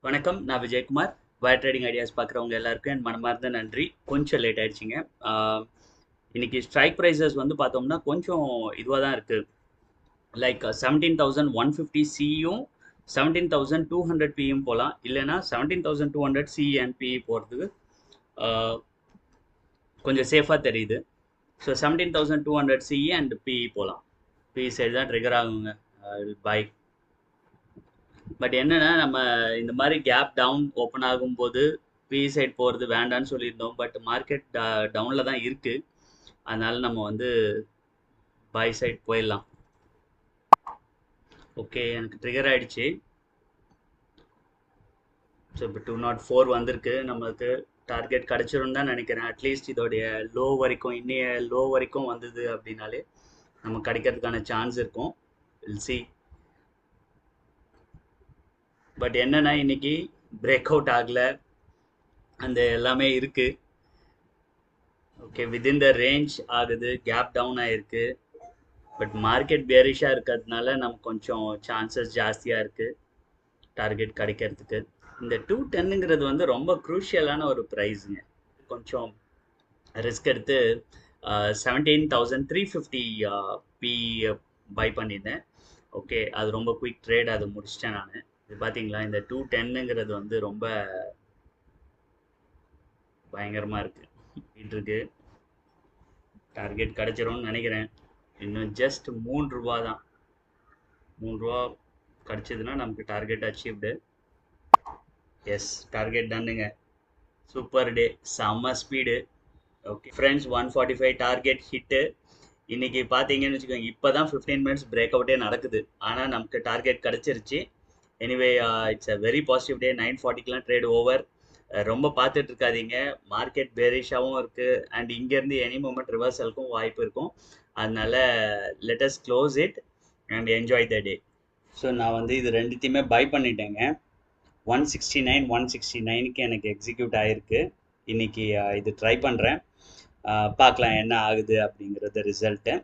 வணக்கம். நான் Vijayakumar. Wire trading ideas பார்க்குறவங்க எல்லாருக்கும் என் மனமார்ந்த நன்றி. கொஞ்சம் லேட் ஆயிடுச்சுங்க. இன்னைக்கு ஸ்ட்ரைக் ப்ரைஸஸ் வந்து பார்த்தோம்னா கொஞ்சம் இதுவாக தான் இருக்குது. லைக் 17,150 சியும் 17,200 பியும் போகலாம். இல்லைன்னா 17,200 சி அண்ட் பி போகிறதுக்கு கொஞ்சம் சேஃபாக தெரியுது. ஸோ 17,200 சி அண்ட் பி போகலாம். பி சைடு தான் ட்ரிகர் ஆகுங்க. பை. பட் என்னன்னா நம்ம இந்த மாதிரி கேப் டவுன் ஓப்பன் ஆகும்போது பி சைட் போகிறது வேண்டான்னு சொல்லியிருந்தோம். பட் மார்க்கெட் டவுனில் தான் இருக்குது. அதனால நம்ம வந்து பை சைட் போயிடலாம். ஓகே, எனக்கு ட்ரிகர் ஆகிடுச்சு. ஸோ இப்போ 204 வந்திருக்கு. நம்மளுக்கு டார்கெட் கிடச்சிரும் தான் நினைக்கிறேன். அட்லீஸ்ட் இதோடைய லோ வரைக்கும், இன்னைய லோ வரைக்கும் வந்தது அப்படின்னாலே நம்ம கிடைக்கிறதுக்கான சான்ஸ் இருக்கும். Will see. பட் என்னன்னா இன்னைக்கு பிரேக் அவுட் ஆகலை, அந்த எல்லாமே இருக்குது. ஓகே, வித்தின் த ரேஞ்ச் ஆகுது, கேப் டவுன் ஆகிருக்கு. பட் மார்க்கெட் பேரிஷாக இருக்கிறதுனால நமக்கு கொஞ்சம் சான்சஸ் ஜாஸ்தியாக இருக்குது டார்கெட் கிடைக்கிறதுக்கு. இந்த 210ங்கிறது வந்து ரொம்ப க்ரூஷியலான ஒரு ப்ரைஸுங்க. கொஞ்சம் ரிஸ்க் எடுத்து 17,350 பி பை பண்ணியிருந்தேன். ஓகே, அது ரொம்ப குயிக் ட்ரேட், அது முடிச்சிட்டேன் நான். இது பார்த்தீங்களா, இந்த 210ங்கிறது வந்து ரொம்ப பயங்கரமாக இருக்குது. டார்கெட் கிடச்சிரும்னு நினைக்கிறேன். இன்னும் ஜஸ்ட் 3 ரூபா தான். 3 ரூபா கிடச்சிதுன்னா நமக்கு டார்கெட் அச்சீவ்டு. எஸ், டார்கெட் டன்னுங்க. சூப்பர் டே, செம்ம speed. Okay friends, 145 target hit. இன்னைக்கு பார்த்தீங்கன்னு வச்சுக்கோங்க, இப்போ தான் 15 மினிட்ஸ் பிரேக் அவுட்டே நடக்குது. ஆனால் நமக்கு டார்கெட் கிடச்சிருச்சு. Anyway it's a very positive day. 9:40க்கெலாம் ட்ரேட் ஓவர். ரொம்ப பார்த்துட்டு இருக்காதீங்க. மார்க்கெட் பேரிஷாகவும் இருக்குது அண்ட் இங்கேருந்து எனி மூமெண்ட் ரிவர்சலுக்கும் வாய்ப்பு இருக்கும். அதனால let us close it and enjoy the day. So நான் வந்து இது ரெண்டுத்தையுமே பை பண்ணிட்டேங்க. 169 169க்கு எனக்கு எக்ஸிக்யூட் ஆகிருக்கு. இன்னைக்கு இது ட்ரை பண்ணுறேன். பார்க்கலாம் என்ன ஆகுது அப்படிங்கிறது ரிசல்ட்டு.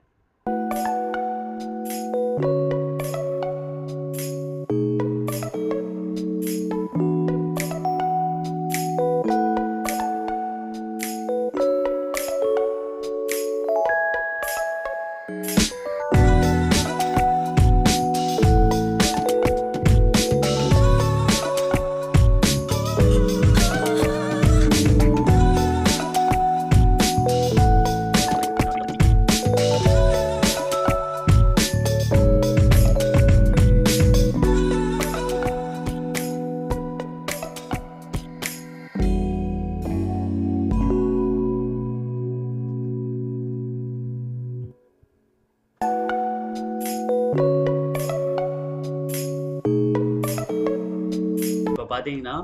இப்போ பார்த்தீங்கன்னா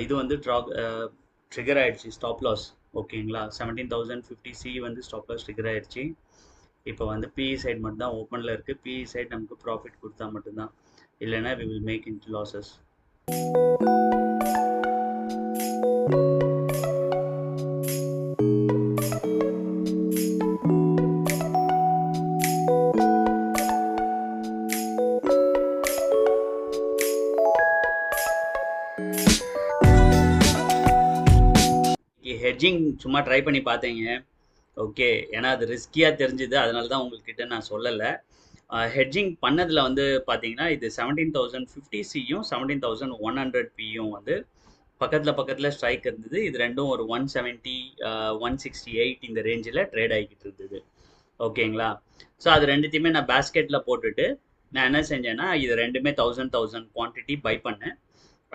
இது வந்து ட்ரிகர் ஆகிடுச்சு, ஸ்டாப் லாஸ். ஓகேங்களா, 17,050 சி வந்து ஸ்டாப் லாஸ் ட்ரிகர் ஆகிடுச்சு. இப்போ வந்து பிஇ சைட் மட்டும் தான் ஓப்பனில் இருக்குது. பிஇ சைட் நமக்கு ப்ராஃபிட் கொடுத்தா மட்டும்தான், இல்லைன்னா we will make in losses. Hedging சும்மா ட்ரை பண்ணி பார்த்தேங்க. ஓகே, ஏன்னா அது ரிஸ்கியாக தெரிஞ்சுது, அதனால தான் உங்கள்கிட்ட நான் சொல்லலை. ஹெட்ஜிங் பண்ணதில் வந்து பார்த்தீங்கன்னா இது 17,050 சியும் 17,100 பியும் வந்து பக்கத்தில் ஸ்ட்ரைக் இருந்தது. இது ரெண்டும் ஒரு 170 168 இந்த ரேஞ்சில் ட்ரேட் ஆகிக்கிட்டு இருந்தது. ஓகேங்களா, ஸோ அது ரெண்டுத்தையுமே நான் பேஸ்கெட்டில் போட்டுட்டு நான் என்ன செஞ்சேன்னா இது ரெண்டுமே 1000 குவான்டிட்டி பை பண்ணேன்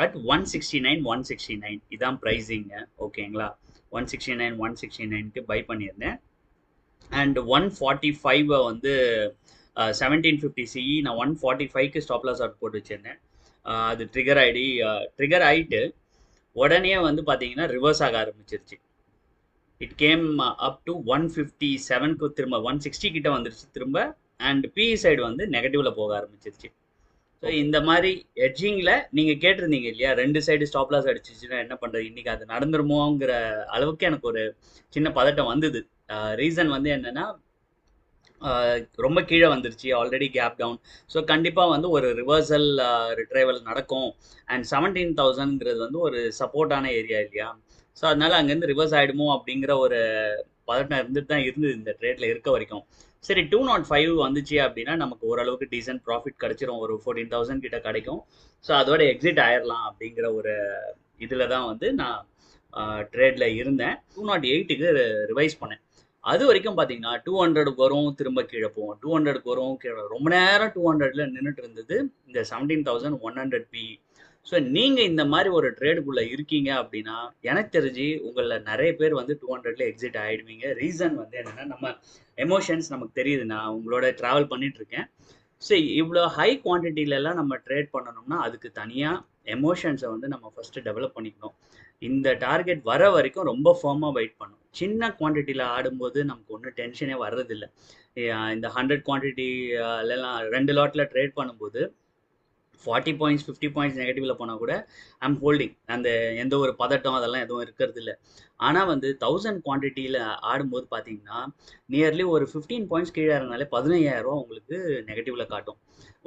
அட் 169 169. இதான் ப்ரைஸிங்க. ஓகேங்களா, 169 169க்கு பை பண்ணியிருந்தேன். அண்ட் 145 வந்து 1750 சிஇ நான் 145க்கு ஸ்டாப் லாஸ் அவுட் போட்டு வச்சுருந்தேன். அது ட்ரிகர் ஆகிட்டு உடனே வந்து பார்த்தீங்கன்னா ரிவர்ஸ் ஆக ஆரம்பிச்சிருச்சு. இட் கேம் அப் டு 157க்கு திரும்ப 160 கிட்ட வந்துருச்சு திரும்ப. அண்ட் பிஇ சைடு வந்து நெகட்டிவ்ல போக ஆரம்பிச்சிருச்சு. ஸோ இந்த மாதிரி ஹெட்ஜிங்கில் நீங்கள் கேட்டிருந்தீங்க இல்லையா, 2 சைடு ஸ்டாப் லாஸ் அடிச்சிச்சுன்னா என்ன பண்ணுறது, இன்றைக்கி அது நடந்துருமோங்கிற அளவுக்கு எனக்கு ஒரு சின்ன பதட்டம் வந்தது. ரீசன் வந்து என்னென்னா, ரொம்ப கீழே வந்துருச்சு ஆல்ரெடி கேப் டவுன். ஸோ கண்டிப்பாக வந்து ஒரு ரிவர்சல் ரிட்ரைவல் நடக்கும். அண்ட் 17,000ங்கிறது வந்து ஒரு சப்போர்ட்டான ஏரியா இல்லையா? ஸோ அதனால அங்கேருந்து ரிவர்ஸ் ஆகிடுமோ அப்படிங்கிற ஒரு பதட்டம் இருந்துட்டு தான் இருந்தது இந்த ட்ரேட்ல இருக்க வரைக்கும். சரி 205 வந்துச்சு அப்படின்னா நமக்கு ஓரளவுக்கு டீசென்ட் ப்ராஃபிட் கிடைச்சிரும். ஒரு 14,000 கிட்ட கிடைக்கும். ஸோ அதோட எக்ஸிட் ஆயிடலாம் அப்படிங்கிற ஒரு இதில் தான் வந்து நான் ட்ரேட்ல இருந்தேன். 208க்கு ரிவைஸ் பண்ணேன். அது வரைக்கும் பார்த்தீங்கன்னா 200 வரும் திரும்ப கீழே போகும், 200க்கு வரும் கீழே ரொம்ப நேரம் 200ல நின்றுட்டு இருந்தது இந்த 17,100 பி. ஸோ நீங்க இந்த மாதிரி ஒரு ட்ரேடுக்குள்ள இருக்கீங்க அப்படின்னா எனக்கு தெரிஞ்சு உங்களில் நிறைய பேர் வந்து 200ல எக்ஸிட் ஆயிடுவீங்க. ரீசன் வந்து என்னன்னா நம்ம எமோஷன்ஸ் நமக்கு தெரியுது. நான் உங்களோட டிராவல் பண்ணிட்டு இருக்கேன். ஸோ இவ்வளோ ஹை குவான்டிட்டிலலாம் நம்ம ட்ரேட் பண்ணணும்னா அதுக்கு தனியாக எமோஷன்ஸை வந்து நம்ம ஃபஸ்ட்டு டெவலப் பண்ணிக்கணும். இந்த டார்கெட் வர வரைக்கும் ரொம்ப ஃபர்மாக வெயிட் பண்ணணும். சின்ன குவான்டிட்டியில் ஆடும்போது நமக்கு ஒன்றும் டென்ஷனே வர்றதில்லை. இந்த 100 குவான்டிட்டிலலாம் 2 லாட்டில் ட்ரேட் பண்ணும்போது 40 பாயிண்ட்ஸ் 50 பாயிண்ட்ஸ் நெகட்டிவ்ல போனால் கூட ஐம் ஹோல்டிங். அந்த எந்த ஒரு பதட்டம் அதெல்லாம் எதுவும் இருக்கிறது இல்லை. ஆனால் வந்து 1000 குவான்டிட்டியில் ஆடும்போது பார்த்தீங்கன்னா நியர்லி ஒரு 15 பாயிண்ட்ஸ் கீழே இருந்தாலே 15,000 உங்களுக்கு நெகட்டிவ்ல காட்டும்.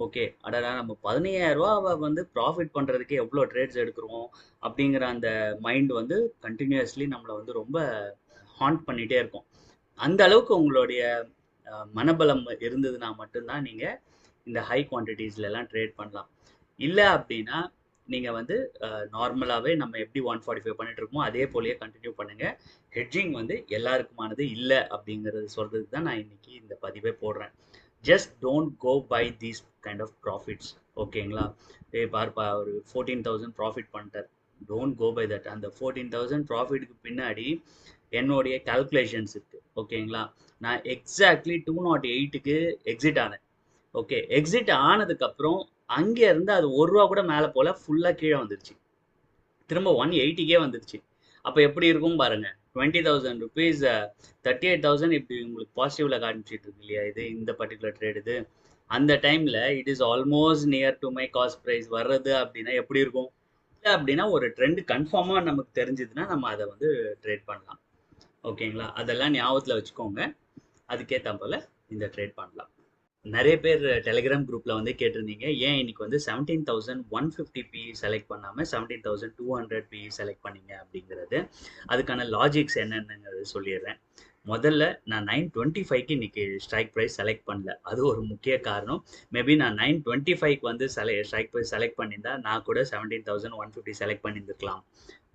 ஓகே, அடடா நம்ம 15,000 வந்து ப்ராஃபிட் பண்ணுறதுக்கு எவ்வளோ ட்ரேட்ஸ் எடுக்கிறோம் அப்படிங்கிற அந்த மைண்ட் வந்து கண்டினியூஸ்லி நம்மளை வந்து ரொம்ப ஹாண்ட் பண்ணிகிட்டே இருக்கும். அந்த அளவுக்கு உங்களுடைய மனபலம் இருந்ததுன்னா மட்டும்தான் நீங்கள் இந்த ஹை குவான்டிட்டிஸ்லாம் ட்ரேட் பண்ணலாம். இல்லை அப்படின்னா நீங்கள் வந்து நார்மலாகவே நம்ம எப்படி 145 பண்ணிட்டு இருக்கோமோ அதே போலயே கண்டினியூ பண்ணுங்கள். ஹெட்ஜிங் வந்து எல்லாருக்குமானது இல்லை அப்படிங்கிறது சொல்கிறதுக்கு தான் நான் இன்னைக்கு இந்த பதிவே போடுறேன். Just don't go by these kind of profits. ஓகேங்களா? பார்ப்பா ஒரு 14,000 ப்ராஃபிட் பண்ணிட்டார். Don't go by that. அந்த 14,000 ப்ராஃபிட்டுக்கு பின்னாடி என்னுடைய கால்குலேஷன்ஸ் இருக்கு. ஓகேங்களா? நான் எக்ஸாக்ட்லி 208க்கு எக்ஸிட் ஆனேன். ஓகே, எக்ஸிட் ஆனதுக்கப்புறம் அங்கே இருந்து அது ₹1 கூட மேலே போல, ஃபுல்லாக கீழே வந்துருச்சு. திரும்ப 180க்கே வந்துருச்சு. அப்போ எப்படி இருக்கும் பாருங்க. 20,000 ருபீஸ் 38,000 இப்படி உங்களுக்கு பாசிட்டிவ்ல காமிச்சிட்டு இருக்கு இல்லையா? இது இந்த பர்டிகுலர் ட்ரேட் இது. அந்த டைம்ல it is almost near to my cost price வர்றது அப்படின்னா எப்படி இருக்கும்? இல்லை அப்படின்னா ஒரு ட்ரெண்ட் கன்ஃபார்மாக நமக்கு தெரிஞ்சதுன்னா நம்ம அதை வந்து ட்ரேட் பண்ணலாம். ஓகேங்களா? அதெல்லாம் ஞாபகத்தில் வச்சுக்கோங்க. அதுக்கேற்ற போல இந்த ட்ரேட் பண்ணலாம். நிறைய பேர் டெலிகிராம் குரூப்ல வந்து கேட்டிருந்தீங்க, ஏன் இன்னைக்கு வந்து 17,150 பி செலக்ட் பண்ணாம 17,200 பி செலக்ட் பண்ணீங்க அப்படிங்கிறது. அதுக்கான லாஜிக்ஸ் என்னென்னங்கிறது சொல்லிடுறேன். முதல்ல நான் 925க்கு இன்னைக்கு ஸ்ட்ரைக் ப்ரைஸ் செலக்ட் பண்ணல. அது ஒரு முக்கிய காரணம். மேபி நான் 925க்கு வந்து ஸ்ட்ரைக் ப்ரைஸ் செலக்ட் பண்ணியிருந்தா நான் கூட 17,150 செலக்ட் பண்ணியிருந்துருக்கலாம்.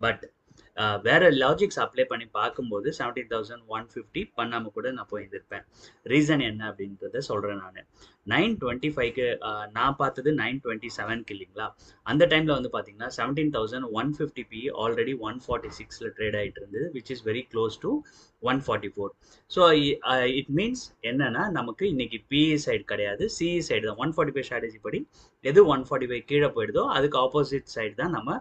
பட் வேற லாஜிக்ஸ் அப்ளை பண்ணி பார்க்கும்போது 17,150 பண்ணாமல் கூட நான் போயிருந்திருப்பேன். ரீசன் என்ன அப்படின்றத சொல்கிறேன் நான். 925க்கு நான் பார்த்தது 927க்கு இல்லைங்களா? அந்த டைமில் வந்து பார்த்தீங்கன்னா 17,150 பி ஆல்ரெடி 146ல ட்ரேட் ஆகிட்டு இருந்தது, which is very close to 144. So it means என்னன்னா நமக்கு இன்னைக்கு பிஇ சைடு கிடையாது, சிஇ சைடு தான். 145 ஸ்ட்ராட்டஜி படி எது 145 கீழே போயிடுதோ அதுக்கு ஆப்போசிட் சைடு தான் நம்ம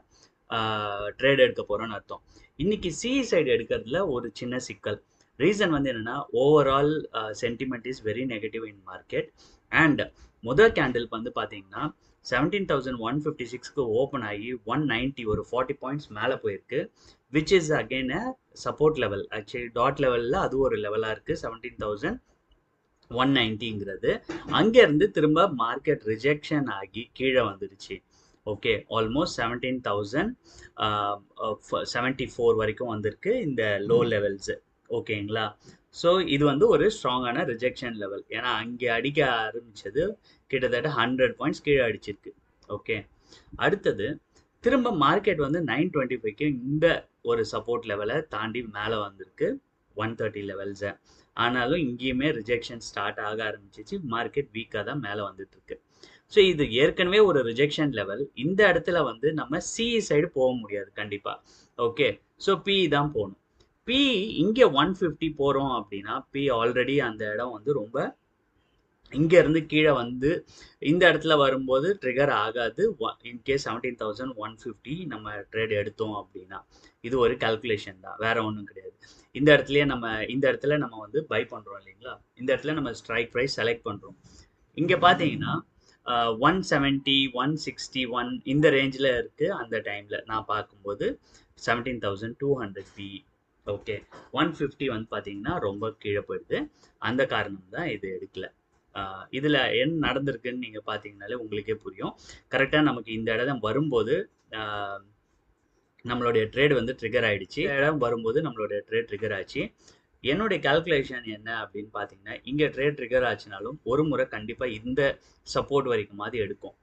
ட்ரேட் எடுக்க போகிறோம்னு அர்த்தம். இன்னைக்கு சிஇ சைடு எடுக்கிறதுல ஒரு சின்ன சிக்கல். ரீசன் வந்து என்னன்னா overall sentiment is very negative in market. And முதல் கேண்டில் வந்து பார்த்தீங்கன்னா 17,156க்கு ஓப்பன் ஆகி 190 ஒரு 40 பாயிண்ட்ஸ் மேலே போயிருக்கு, which is again a support level. Actually dot லெவலில் அது ஒரு லெவலாக இருக்குது 17,190ங்கிறது. அங்கேருந்து திரும்ப மார்க்கெட் ரிஜெக்ஷன் ஆகி கீழே வந்துடுச்சு. ஓகே, ஆல்மோஸ்ட் 17,074 வரைக்கும் வந்திருக்கு இந்த லோ லெவல்ஸ். ஓகேங்களா? ஸோ இது வந்து ஒரு ஸ்ட்ராங்கான ரிஜெக்ஷன் லெவல். ஏன்னா அங்கே அடிக்க ஆரம்பிச்சது கிட்டத்தட்ட 100 பாயிண்ட்ஸ் கீழே அடிச்சிருக்கு. ஓகே, அடுத்தது திரும்ப மார்க்கெட் வந்து 925க்கு இந்த ஒரு சப்போர்ட் லெவலை தாண்டி மேலே வந்திருக்கு 130 லெவல்ஸை. ஆனாலும் இங்கேயுமே ரிஜெக்ஷன் ஸ்டார்ட் ஆக ஆரம்பிச்சிச்சு. மார்க்கெட் வீக்காக தான் மேலே வந்துட்டு இருக்கு. ஸோ இது ஏற்கனவே ஒரு ரிஜெக்ஷன் லெவல். இந்த இடத்துல வந்து நம்ம சிஇ சைடு போக முடியாது கண்டிப்பாக. ஓகே, ஸோ பிஇ தான் போகணும். பிஇ இங்கே 150 போகிறோம் அப்படின்னா பி ஆல்ரெடி அந்த இடம் வந்து ரொம்ப இங்கேருந்து கீழே வந்து இந்த இடத்துல வரும்போது ட்ரிகர் ஆகாது. இன்கேஸ் 17,150 நம்ம ட்ரேட் எடுத்தோம் அப்படின்னா இது ஒரு கால்குலேஷன் தான், வேற ஒன்றும் கிடையாது. இந்த இடத்துல நம்ம வந்து பை பண்ணுறோம் இல்லைங்களா? இந்த இடத்துல நம்ம ஸ்ட்ரைக் ப்ரைஸ் செலக்ட் பண்ணுறோம். இங்கே பார்த்தீங்கன்னா 170 161 இந்த ரேஞ்சில் இருக்குது. அந்த டைமில் நான் பார்க்கும்போது 17,200 பி. ஓகே. 150 வந்து பார்த்தீங்கன்னா, ரொம்ப கீழ போயிடுது. அந்த காரணம் தான் இது எடுக்கல. இதுல என்ன நடந்திருக்குன்னு நீங்க பார்த்தீங்கன்னாலே உங்களுக்கே புரியும். கரெக்ட்டா நமக்கு இந்த இடம் வரும்போது, ஆ நம்மளுடைய ட்ரேட் வந்து ட்ரிகர் ஆயிடுச்சு. இந்த இடம் வரும்போது நம்மளுடைய ட்ரேட் ட்ரிகர் ஆச்சு. என்னுடைய கால்குலேஷன் என்ன அப்படின்னு பார்த்தீங்கன்னா, இங்க ட்ரேட் ட்ரிகர் ஆச்சுனாலும், ஒரு முறை கண்டிப்பா இந்த சப்போர்ட் வரைக்குமாவது எடுக்கும்.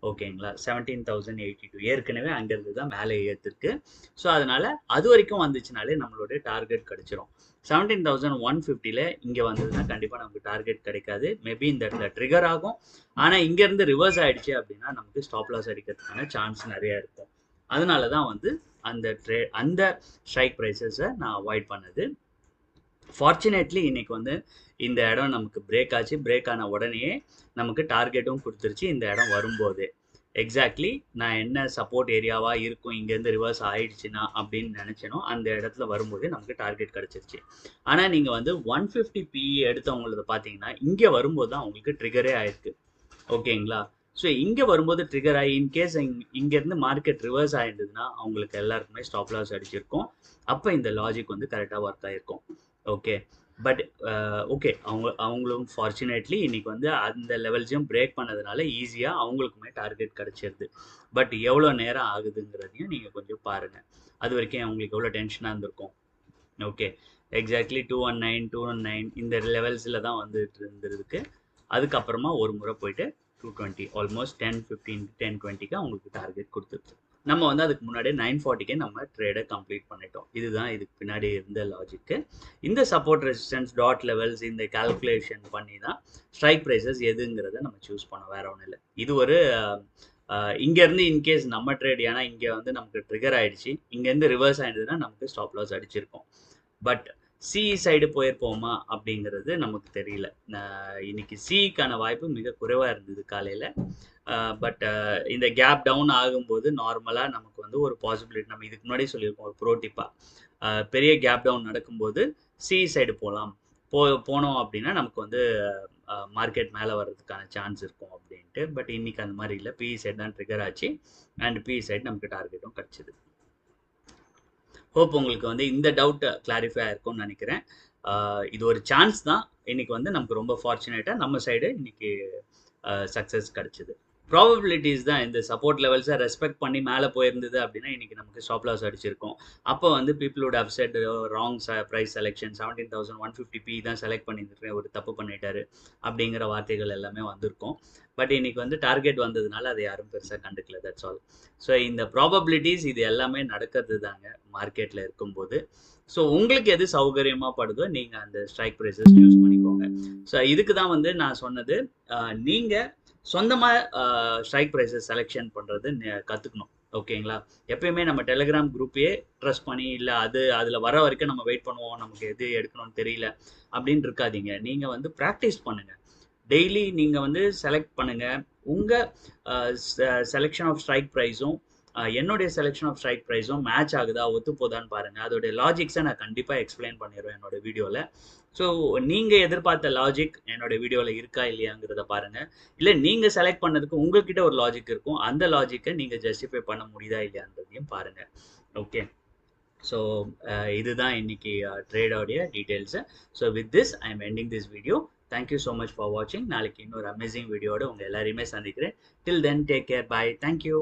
ஓகேங்களா? 17,082 ஏற்கனவே அங்கருந்து தான் மேலே ஏத்துருக்கு. ஸோ, அதனால அது வரைக்கும் வந்துச்சுனாலே நம்மளுடைய டார்கெட் கிடைச்சிரும். 17,150ல இங்க வந்ததுன்னா கண்டிப்பா நமக்கு டார்கெட் கிடைக்காது. மேபி இந்த இடத்துல ட்ரிகர் ஆகும். ஆனா, இங்கருந்து ரிவர்ஸ் ஆயிடுச்சு அப்படின்னா, நமக்கு ஸ்டாப் லாஸ் அடிக்கிறதுக்கான சான்ஸ் நெறைய இருக்கும். அதனால தான் வந்து அந்த ஸ்ட்ரைக் பிரைஸஸ நான் அவாய்ட் பண்ணது. ஃபார்ச்சுனேட்லி இன்னைக்கு வந்து இந்த இடம் நமக்கு பிரேக் ஆச்சு. பிரேக் ஆன உடனேயே நமக்கு டார்கெட்டும் குடுத்துருச்சு இந்த இடம் வரும்போதே. எக்ஸாக்ட்லி நான் என்ன சப்போர்ட் ஏரியாவா இருக்கும் இங்கேருந்து ரிவர்ஸ் ஆயிடுச்சுன்னா அப்படின்னு நினைச்சேனோ அந்த இடத்துல வரும்போதே நமக்கு டார்கெட் கிடைச்சிருச்சு. ஆனா நீங்க வந்து 150 PE எடுத்தவங்களத பார்த்தீங்கன்னா, இங்க வரும்போது தான் உங்களுக்கு ட்ரிகரே ஆயிருக்கு. ஓகேங்களா? ஸோ இங்க வரும்போது ட்ரிகர் ஆயி இன்கேஸ் இங்கேருந்து மார்க்கெட் ரிவர்ஸ் ஆயிருந்ததுன்னா, அவங்களுக்கு எல்லாருக்குமே ஸ்டாப் லாஸ் அடிச்சிருக்கும். அப்ப இந்த லாஜிக் வந்து கரெக்ட்டா ஒர்க் ஆயிருக்கும். ஓகே. But okay. அவங்களும் ஃபார்ச்சுனேட்லி இன்னைக்கு வந்து அந்த லெவல்ஸையும் பிரேக் பண்ணதுனால ஈஸியா அவங்களுக்குமே டார்கெட் கிடைச்சிருது. பட் எவ்வளோ நேரம் ஆகுதுங்கிறதையும் நீங்க கொஞ்சம் பாருங்க. அதுவரைக்கும் அவங்களுக்கு எவ்வளோ டென்ஷனா இருந்திருக்கும். ஓகே. எக்ஸாக்ட்லி 219, 219 இந்த லெவல்ஸ்ல தான் வந்துட்டு இருந்திருக்கு. அதுக்கப்புறமா ஒரு முறை போயிட்டு 220 ஆல்மோஸ்ட் 10, 15, 10, 20க்கு அவங்களுக்கு டார்கெட் குடுத்துருச்சு. நம்ம வந்து அதுக்கு முன்னாடியே 940க்கே நம்ம ட்ரேட கம்ப்ளீட் பண்ணிட்டோம். இதுதான் இதுக்கு பின்னாடி இருந்த லாஜிக்கு. இந்த சப்போர்ட் ரெசிஸ்டன்ஸ், டாட் லெவல்ஸ் இந்த கால்குலேஷன் பண்ணி தான் ஸ்ட்ரைக் பிரைஸஸ் எதுங்கிறத நம்ம சூஸ் பண்ணோம். வேற ஒண்ணும் இல்ல. இது ஒரு இங்கேருந்து இன்கேஸ் நம்ம ட்ரேட் ஏன்னா இங்க வந்து நமக்கு ட்ரிகர் ஆயிடுச்சு. இங்கேருந்து ரிவர்ஸ் ஆயிருந்ததுன்னா நமக்கு ஸ்டாப் லாஸ் அடிச்சிருக்கும். பட் சி சைடு போயிருப்போமா அப்படிங்கிறது நமக்கு தெரியல. இன்னைக்கு சிக்கான வாய்ப்பு மிக குறைவா இருந்தது காலையில. பட் இந்த கேப் டவுன் ஆகும்போது நார்மலா நமக்கு வந்து ஒரு பாசிபிலிட்டி நம்ம இதுக்கு முன்னாடி சொல்லியிருக்கோம் ஒரு ப்ரோ டிப்பா. பெரிய கேப் டவுன் நடக்கும்போது சி சைடு போலாம். போனோம் அப்படின்னா நமக்கு வந்து மார்க்கெட் மேலே வர்றதுக்கான சான்ஸ் இருக்கும் அப்படின்ட்டு. பட் இன்னைக்கு அந்த மாதிரி இல்லை. பிஇ சைடு தான் ட்ரிகர் ஆச்சு. அண்ட் பிஇ சைடு நமக்கு டார்கெட்டும் கிடைச்சது. ஹோப் உங்களுக்கு வந்து இந்த டவுட் கிளாரிஃபை ஆயிருக்கும்னு நினைக்கிறேன். இது ஒரு சான்ஸ் தான். இன்னைக்கு வந்து நமக்கு ரொம்ப ஃபார்ச்சுனேட்டா நம்ம சைடு இன்னைக்கு சக்ஸஸ் கிடைச்சது. ப்ராபபிலிட்டிஸ் தான் இந்த சப்போர்ட் லெவல்ஸை ரெஸ்பெக்ட் பண்ணி மேலே போயிருந்தது அப்படின்னா இன்னைக்கு நமக்கு ஸ்டாப் லாஸ் அடிச்சிருக்கும். அப்போ வந்து people would have set wrong price selection 17,150 P தான் செலக்ட் பண்ணியிருக்கேன் ஒரு தப்பு பண்ணிட்டாரு அப்படிங்கிற வார்த்தைகள் எல்லாமே வந்திருக்கும். பட் இன்னைக்கு வந்து டார்கெட் வந்ததுனால அதை யாரும் பெருசாக கண்டுக்கல. That's all. ஸோ இந்த ப்ராபபிலிட்டிஸ் இது எல்லாமே நடக்கிறது தாங்க மார்க்கெட்டில் இருக்கும்போது. ஸோ உங்களுக்கு எது சௌகரியமாக படுதோ நீங்கள் அந்த ஸ்ட்ரைக் ப்ரைஸஸ் யூஸ் பண்ணிக்கோங்க. ஸோ இதுக்கு தான் வந்து நான் சொன்னது நீங்கள் சொந்தமாக ஸ்ட்ரைக் ப்ரைஸஸ் செலெக்ஷன் பண்ணுறது கற்றுக்கணும். ஓகேங்களா? எப்பயுமே நம்ம டெலிகிராம் குரூப்பையே ட்ரஸ்ட் பண்ணி இல்லை அதில் வர வரைக்கும் நம்ம வெயிட் பண்ணுவோம் நமக்கு எது எடுக்கணும்னு தெரியல அப்படின்னு இருக்காதீங்க. நீங்கள் வந்து ப்ராக்டிஸ் பண்ணுங்கள். டெய்லி நீங்கள் வந்து செலக்ட் பண்ணுங்கள். உங்கள் செலெக்ஷன் ஆஃப் ஸ்ட்ரைக் ப்ரைஸும் என்னுடைய செலெக்ஷன் ஆஃப் ஸ்ட்ரைக் ப்ரைஸும் மேட்ச் ஆகுதா ஒத்து போதான்னு பாருங்கள். அதோடைய லாஜிக்ஸை நான் கண்டிப்பாக எக்ஸ்பிளைன் பண்ணிடுவேன் என்னோட வீடியோவில். ஸோ நீங்கள் எதிர்பார்த்த லாஜிக் என்னோட வீடியோவில் இருக்கா இல்லையாங்கிறத பாருங்கள். இல்லை நீங்கள் செலக்ட் பண்ணதுக்கு உங்கள்கிட்ட ஒரு லாஜிக் இருக்கும். அந்த லாஜிக்கை நீங்கள் ஜஸ்டிஃபை பண்ண முடியுதா இல்லையான்றதையும் பாருங்கள். ஓகே. ஸோ இதுதான் இன்னைக்கு ட்ரேடோடைய details. So with this I am ending this video. Thank you so much for வாட்சிங். நாளைக்கு இன்னொரு அமேசிங் வீடியோட உங்கள் எல்லாரையுமே சந்திக்கிறேன். Till then take care. Bye. Thank you.